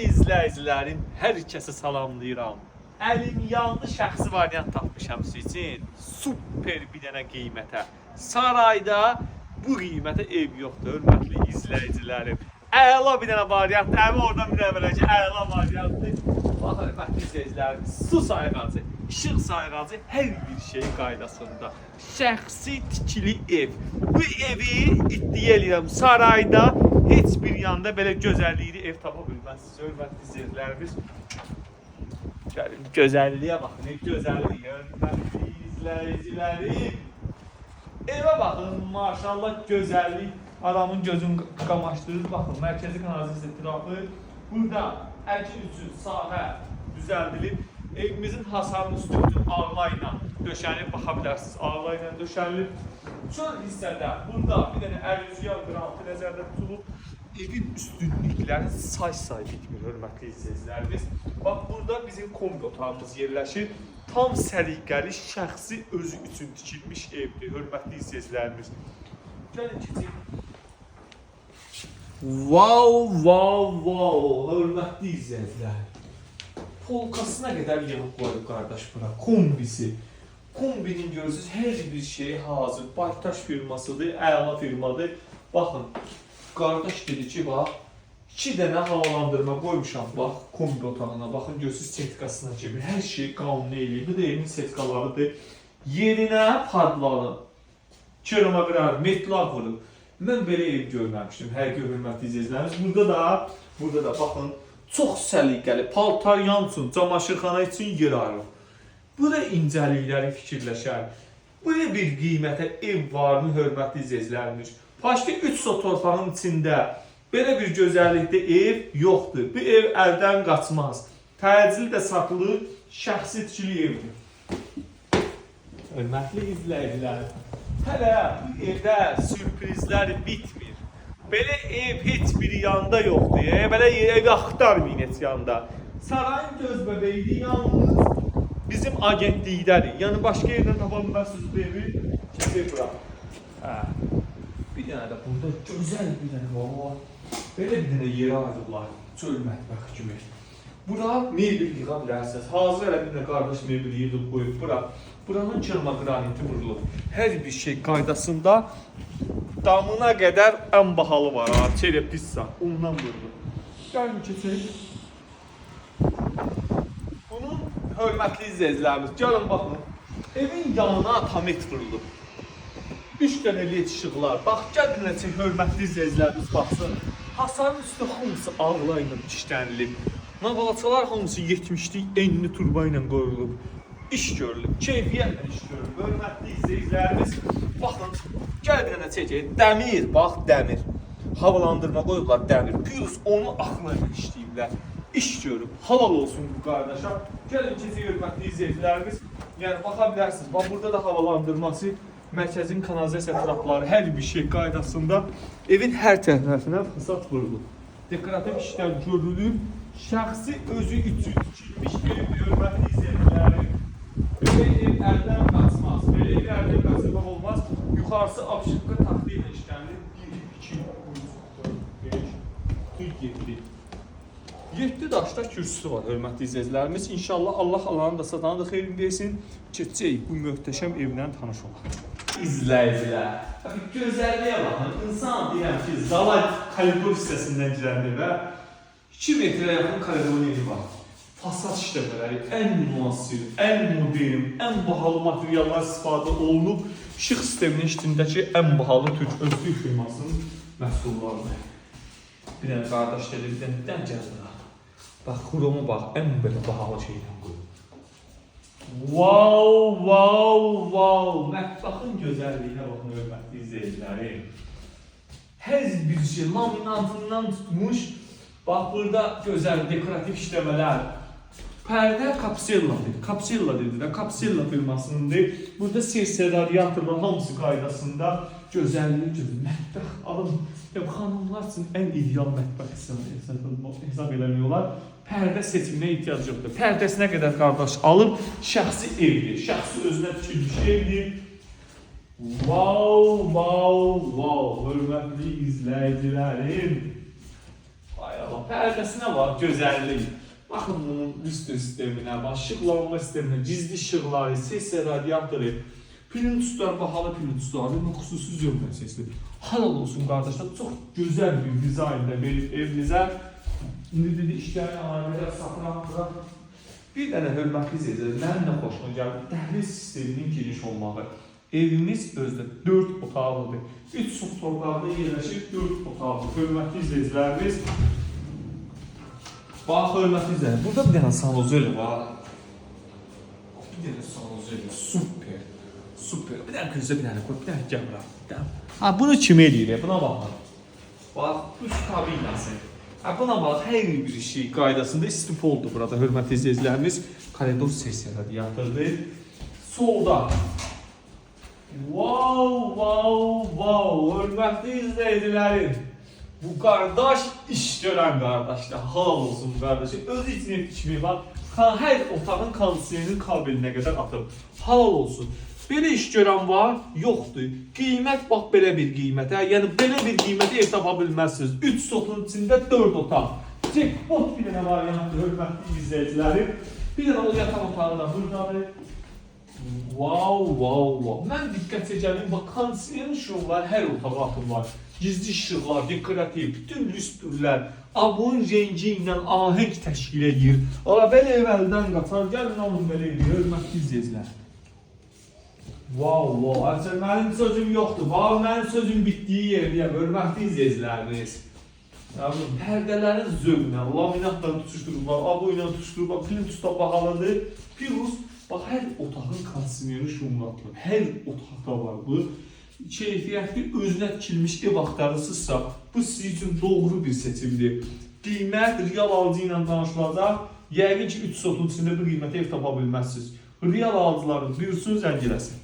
İzləyicilərim, hər kəsi salamlayıram. Əlim yanlı şəxsi variant tapmışam sizin üçün. Super bir dənə qiymətə. Sarayda bu qiymətə ev yoxdur, hörmətli izləyicilərim. Əla bir dənə variant, əmi oradan bir dənə verəcək, əla variantdır. Bax, hörmətli izləyicilərim, su sayğacı, işıq sayğacı, hər bir şey qaydasında. Şəxsi tikili ev. Bu evi iddia edirəm, sarayda heç bir yanda belə gözəllikli ev tapa bilməzsiniz, hörmətli izləyicilərimiz. Gəlin, gözəlliyə baxın, gözəllik, hörmətli izləyicilərim. Evə baxın, maşallah gözəllik, adamın gözünü qamaşdırır. Baxın, mərkəzi kanalizasiya tərafı. Burada əkin üçün sahə düzəldilib. Evimizin hasarının üstü bütün ağlayla döşənib, baxa bilərsiniz, ağlayla döşənilib. Çöl hissədə burada bir dənə əlüzyal qrantı nəzərdə tutulub. Evin üstünlükləri say bitmir, hörmətli izləyicilərimiz. Bax, burada bizim kombi otağımız yerləşir. Tam səliqəli, şəxsi özü üçün tikilmiş evdir, hörmətli izləyicilərimiz. Gəlin keçək. Wow, hörmətli izləyicilərim. Polkasına qədər yığıb qoyub qardaş bura, kombisi. Kombinin görürsünüz, hər bir şey hazır. Baytaş firmasıdır, əla firmadır. Baxın, qardaş dedi ki, bax, 2 dənə havalandırma qoymuşam, bax, kombi otağına. Baxın, görürsünüz, sertifikasına kimi. Hər şey qanuni eləyib. Bu da evin sertifikalarıdır. Yerinə padlanıb, kilometrar, metlar vurub. Mən belə ev görməmişdim, hər hörmətli izləyicilərimiz. Burada da baxın, çox səliqəli, paltar yansın, camaşırxana üçün yer ayrılıb. Bu da incəlikləri fikirləşər. Bu da bir qiymətə ev varmı, hörmətli izləyicilərimiz? Başqa 3 sot torpağın içində belə bir gözəllikdə ev yoxdur. Bu ev əldən qaçmaz. Təcil də satılır, şəxsi tikili evdir. Hörmətli izləyicilər, hələ bu evdə sürprizlər bitmir. Belə ev heç bir yanda yoxdur. Belə evi axtarmayın heç yanda. Sarayın göz bəbəyidir, yalnız bizim agentlikdədir. Yəni başqa yerdən tapa bilmərsiniz bu evi. Keçək bura. Bir dənə də burada gözəl bir dənə var. Belə bir dənə yeri ayrıblar. Çöl mətbəxi kimi. Bura mebel yığa bilərsiniz. Hazır elə bir dənə qardaş mebel yığıb qoyub bura. Buranın çırma qraniti vurulub. Hər bir şey qaydasında. Damına qədər ən bahalı var, çerepissa, ondan vurulub. Gəlin keçək. Bunun hörmətli izləyicilərimiz, gəlin baxın. Evin yanına tamet vurulub. 3 dənə led işıqlar. Bax, gəlin necə hörmətli izləyicilərimiz baxsın. Hasarın üstü hamısı ağla ilə işlənilib. Navalaçalar hamısı 70'lik enli turba ilə qoyulub. İş görülüb, keyfiyyətlə iş görülüb. Hörmətli izləyicilərimiz, baxın, gəl bir dənə çəkək. Dəmir, bax, dəmir. Havalandırma qoyublar, dəmir. Plus onu axla ilə işləyiblər. İş görüb, halal olsun bu qardaşa. Gəlin keçək, hörmətli izləyicilərimiz. Yəni, baxa bilərsiniz, bax, burada da havalandırması, mərkəzin kanalizasiya tərafları, hər bir şey qaydasında evin hər tərəfinə fırsat vurulub. Dekorativ işlər görülüb, şəxsi özü üçün tikilmiş ev, hörmətli izləyicilərim. Belə ev əldən qaçmaz, belə ev əldən qaçırmaq olmaz. Yuxarısı abşıqqa taxtı ilə işlənilir. 1, 2, 3, 4, 5, 7 daşda kürsüsü var, hörmətli izləyicilərimiz. İnşallah Allah Allah'ın da satanı da xeyrini versin. Keçəcək bu möhtəşəm evlə tanış olaq. İzləyicilər, gözəlliyə baxın. İnsan deyəm ki, Zalay koridor hissəsindən girəndə və 2 metrə yaxın koridorun evi var. Fasad işləmələri ən müasir, ən modern, ən bahalı materiallar istifadə olunub. İşıq sisteminin içindəki ən bahalı Türk özlük firmasının məhsullarını. Bir dənə qardaş dedi, bir dənə gəzdirə. Bax, xromu bax, ən belə bahalı şeydən qoyub. Wow. Mətbəxin gözəlliyinə baxın, hörmətli izləyicilərim. Hər bir şey laminatından tutmuş. Bax, burada gözəl dekorativ işləmələr. Pərdə kapsella dedilər, kapsella firmasınındır. Burada ses radiatorlar hamısı qaydasında gözəlliyi gözəl. Mətbəx alın, xanımlar üçün ən ideal mətbəx hesab eləmiyorlar. Pərdə seçiminə ehtiyac yoxdur. Pərdəsinə qədər qardaş alıb, şəxsi evdir, şəxsi özünə tikilmiş evdir. Wow, hörmətli izləyicilərim. Ay Allah, pərdəsinə var, gözəllik. Baxın bunun lüstr sisteminə, işıqlanma sisteminə, gizli işıqları, ses radiatoru, plintuslar, bahalı plintuslar, xüsusi zövqlə sesli. Halal olsun qardaşlar, çox gözəl bir dizaynda verib evinizə. İndi dedi, işlərin ailələr saxlanaqdır. Bir dənə hörmətli izləyicilər, mənim də xoşuma gəldi, dəhliz sisteminin geniş olmağı. Evimiz özdə 4 otaqlıdır. 3 otaqlarda yerləşir, 4 otaqlı. Hörmətli izləyicilərimiz, bax, hörmətli izləyicilər, burada bir dənə sanuzeli var. Bir dənə sanuzeli, super, super. Bir dənə közə bir dənə qoy, bir dənə gəmrə. Ha, bunu kim eləyir, buna baxın. Bax, 3 kabinası. Buna bax, hər bir şey qaydasında istif oldu burada, hörmətli izləyicilərimiz. Koridor sessiya radiatordur. Solda. Wow, wow, wow, hörmətli izləyicilərim. Bu qardaş iş görən qardaşlar, halal olsun qardaşı. Özü için etmişmi, bax, hər otağın kondisionerinin kabelinə qədər atıb. Halal olsun. Belə iş görən var, yoxdur. Qiymət, bax, belə bir qiymətə. Yəni, belə bir qiymətə ev tapa bilməzsiniz. 3 sotun içində 4 otaq. Jackpot bir dənə variantdır, hörmətli izləyicilərim. Bir dənə o yataq otağı da buradadır. Wow, wow, wow. Mən diqqət çəkəlim, bax, kondisioner şunlar hər otağa atırlar. Gizli işıqlar, dekorativ, bütün lüstrlər, abun rengi ilə ahəng təşkil edir. Ola, belə ev əldən qatar, gəlin alın belə edir, hörmətli izləyicilər. Wow, wow, ancaq mənim sözüm yoxdur. Bax, mənim sözüm bitdiyi yerdəyəm, hörmətli izləyicilərimiz. Pərdələrin zövqlə, laminatla tutuşdururlar, abo ilə tutuşdururlar, plintusda bahalıdır. Plus, bax, hər otağın kondisioneri şumlatılır. Hər otaqda var bu. Keyfiyyətli, özünə tikilmiş ev axtarırsınızsa, bu sizin üçün doğru bir seçimdir. Qiymət real alıcı ilə danışılacaq. Yəqin ki, 3 sotun içində bir qiymətə ev tapa bilməzsiniz. Real alıcıların buyursun, zəng eləsin.